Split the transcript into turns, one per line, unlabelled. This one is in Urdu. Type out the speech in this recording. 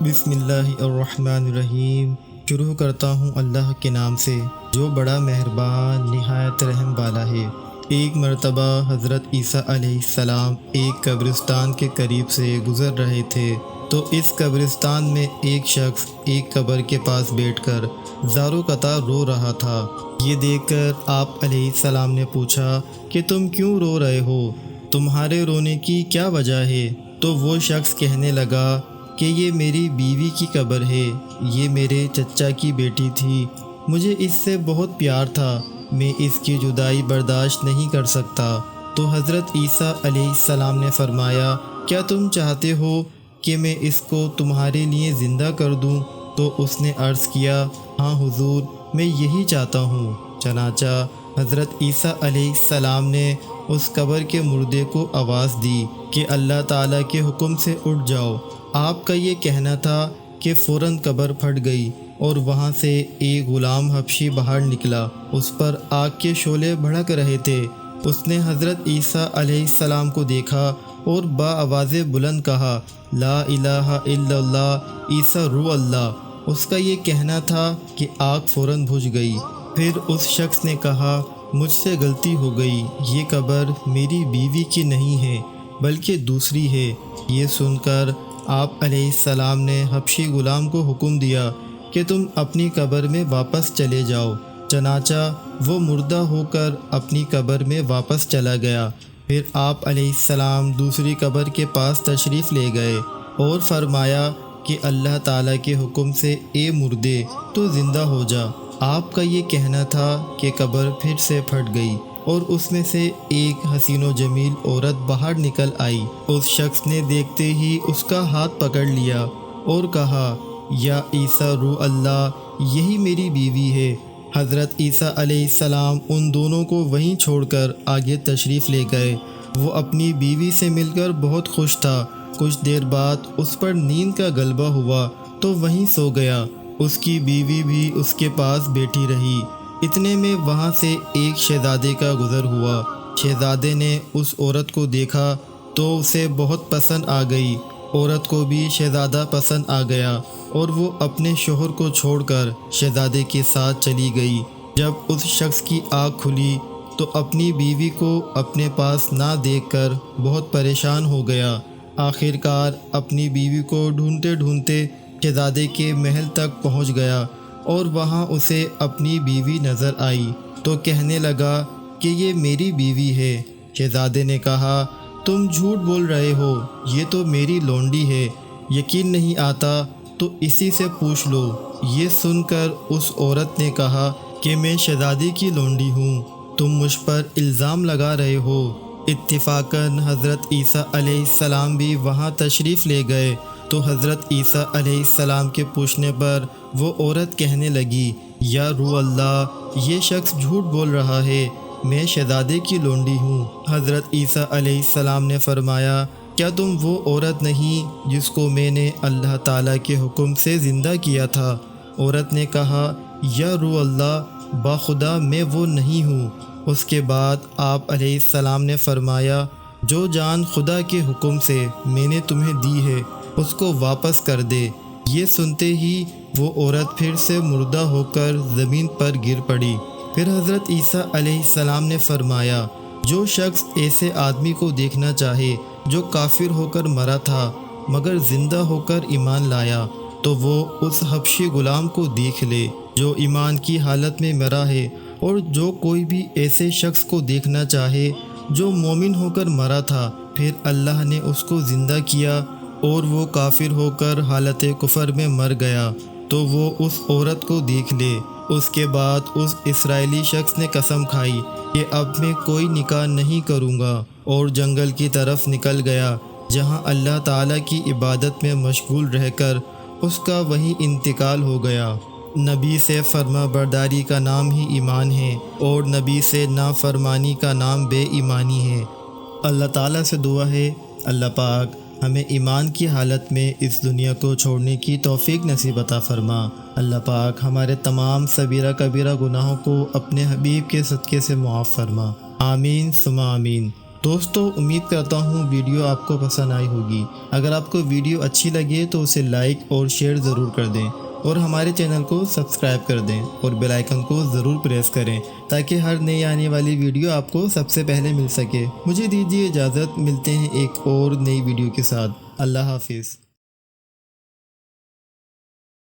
بسم اللہ الرحمن الرحیم۔ شروع کرتا ہوں اللہ کے نام سے جو بڑا مہربان نہایت رحم والا ہے۔ ایک مرتبہ حضرت عیسیٰ علیہ السلام ایک قبرستان کے قریب سے گزر رہے تھے تو اس قبرستان میں ایک شخص ایک قبر کے پاس بیٹھ کر زارو قطار رو رہا تھا۔ یہ دیکھ کر آپ علیہ السلام نے پوچھا کہ تم کیوں رو رہے ہو؟ تمہارے رونے کی کیا وجہ ہے؟ تو وہ شخص کہنے لگا کہ یہ میری بیوی کی قبر ہے، یہ میرے چچا کی بیٹی تھی، مجھے اس سے بہت پیار تھا، میں اس کی جدائی برداشت نہیں کر سکتا۔ تو حضرت عیسیٰ علیہ السلام نے فرمایا، کیا تم چاہتے ہو کہ میں اس کو تمہارے لیے زندہ کر دوں؟ تو اس نے عرض کیا، ہاں حضور، میں یہی چاہتا ہوں۔ چنانچہ حضرت عیسیٰ علیہ السلام نے اس قبر کے مردے کو آواز دی کہ اللہ تعالیٰ کے حکم سے اٹھ جاؤ۔ آپ کا یہ کہنا تھا کہ فوراً قبر پھٹ گئی اور وہاں سے ایک غلام حبشی باہر نکلا، اس پر آگ کے شعلے بھڑک رہے تھے۔ اس نے حضرت عیسیٰ علیہ السلام کو دیکھا اور بآواز بلند کہا، لا الہ الا اللہ عیسیٰ روح اللہ۔ اس کا یہ کہنا تھا کہ آگ فوراً بجھ گئی۔ پھر اس شخص نے کہا، مجھ سے غلطی ہو گئی، یہ قبر میری بیوی کی نہیں ہے بلکہ دوسری ہے۔ یہ سن کر آپ علیہ السلام نے حبشی غلام کو حکم دیا کہ تم اپنی قبر میں واپس چلے جاؤ۔ چنانچہ وہ مردہ ہو کر اپنی قبر میں واپس چلا گیا۔ پھر آپ علیہ السلام دوسری قبر کے پاس تشریف لے گئے اور فرمایا کہ اللہ تعالیٰ کے حکم سے اے مردے تو زندہ ہو جا۔ آپ کا یہ کہنا تھا کہ قبر پھر سے پھٹ گئی اور اس میں سے ایک حسین و جمیل عورت باہر نکل آئی۔ اس شخص نے دیکھتے ہی اس کا ہاتھ پکڑ لیا اور کہا، یا عیسیٰ روح اللہ، یہی میری بیوی ہے۔ حضرت عیسیٰ علیہ السلام ان دونوں کو وہیں چھوڑ کر آگے تشریف لے گئے۔ وہ اپنی بیوی سے مل کر بہت خوش تھا۔ کچھ دیر بعد اس پر نیند کا غلبہ ہوا تو وہیں سو گیا۔ اس کی بیوی بھی اس کے پاس بیٹھی رہی۔ اتنے میں وہاں سے ایک شہزادے کا گزر ہوا۔ شہزادے نے اس عورت کو دیکھا تو اسے بہت پسند آ گئی۔ عورت کو بھی شہزادہ پسند آ گیا اور وہ اپنے شوہر کو چھوڑ کر شہزادے کے ساتھ چلی گئی۔ جب اس شخص کی آنکھ کھلی تو اپنی بیوی کو اپنے پاس نہ دیکھ کر بہت پریشان ہو گیا۔ آخر کار اپنی بیوی کو ڈھونڈتے ڈھونڈتے شہزادے کے محل تک پہنچ گیا اور وہاں اسے اپنی بیوی نظر آئی تو کہنے لگا کہ یہ میری بیوی ہے۔ شہزادے نے کہا، تم جھوٹ بول رہے ہو، یہ تو میری لونڈی ہے، یقین نہیں آتا تو اسی سے پوچھ لو۔ یہ سن کر اس عورت نے کہا کہ میں شہزادے کی لونڈی ہوں، تم مجھ پر الزام لگا رہے ہو۔ اتفاقاً حضرت عیسیٰ علیہ السلام بھی وہاں تشریف لے گئے تو حضرت عیسیٰ علیہ السلام کے پوچھنے پر وہ عورت کہنے لگی، یا روح اللہ، یہ شخص جھوٹ بول رہا ہے، میں شہزادے کی لونڈی ہوں۔ حضرت عیسیٰ علیہ السلام نے فرمایا، کیا تم وہ عورت نہیں جس کو میں نے اللہ تعالیٰ کے حکم سے زندہ کیا تھا؟ عورت نے کہا، یا روح اللہ، باخدا میں وہ نہیں ہوں۔ اس کے بعد آپ علیہ السلام نے فرمایا، جو جان خدا کے حکم سے میں نے تمہیں دی ہے اس کو واپس کر دے۔ یہ سنتے ہی وہ عورت پھر سے مردہ ہو کر زمین پر گر پڑی۔ پھر حضرت عیسیٰ علیہ السلام نے فرمایا، جو شخص ایسے آدمی کو دیکھنا چاہے جو کافر ہو کر مرا تھا مگر زندہ ہو کر ایمان لایا تو وہ اس حبشی غلام کو دیکھ لے جو ایمان کی حالت میں مرا ہے، اور جو کوئی بھی ایسے شخص کو دیکھنا چاہے جو مومن ہو کر مرا تھا پھر اللہ نے اس کو زندہ کیا اور وہ کافر ہو کر حالت کفر میں مر گیا تو وہ اس عورت کو دیکھ لے۔ اس کے بعد اس اسرائیلی شخص نے قسم کھائی کہ اب میں کوئی نکاح نہیں کروں گا اور جنگل کی طرف نکل گیا جہاں اللہ تعالیٰ کی عبادت میں مشغول رہ کر اس کا وہیں انتقال ہو گیا۔ نبی سے فرما برداری کا نام ہی ایمان ہے اور نبی سے نافرمانی کا نام بے ایمانی ہے۔ اللہ تعالیٰ سے دعا ہے، اللہ پاک ہمیں ایمان کی حالت میں اس دنیا کو چھوڑنے کی توفیق نصیب عطا فرما۔ اللہ پاک ہمارے تمام صغیرہ کبیرہ گناہوں کو اپنے حبیب کے صدقے سے معاف فرما۔ آمین ثم آمین۔ دوستو امید کرتا ہوں ویڈیو آپ کو پسند آئی ہوگی۔ اگر آپ کو ویڈیو اچھی لگے تو اسے لائک اور شیئر ضرور کر دیں اور ہمارے چینل کو سبسکرائب کر دیں اور بیل آئیکن کو ضرور پریس کریں تاکہ ہر نئی آنے والی ویڈیو آپ کو سب سے پہلے مل سکے۔ مجھے دیجیے اجازت، ملتے ہیں ایک اور نئی ویڈیو کے ساتھ۔ اللہ حافظ۔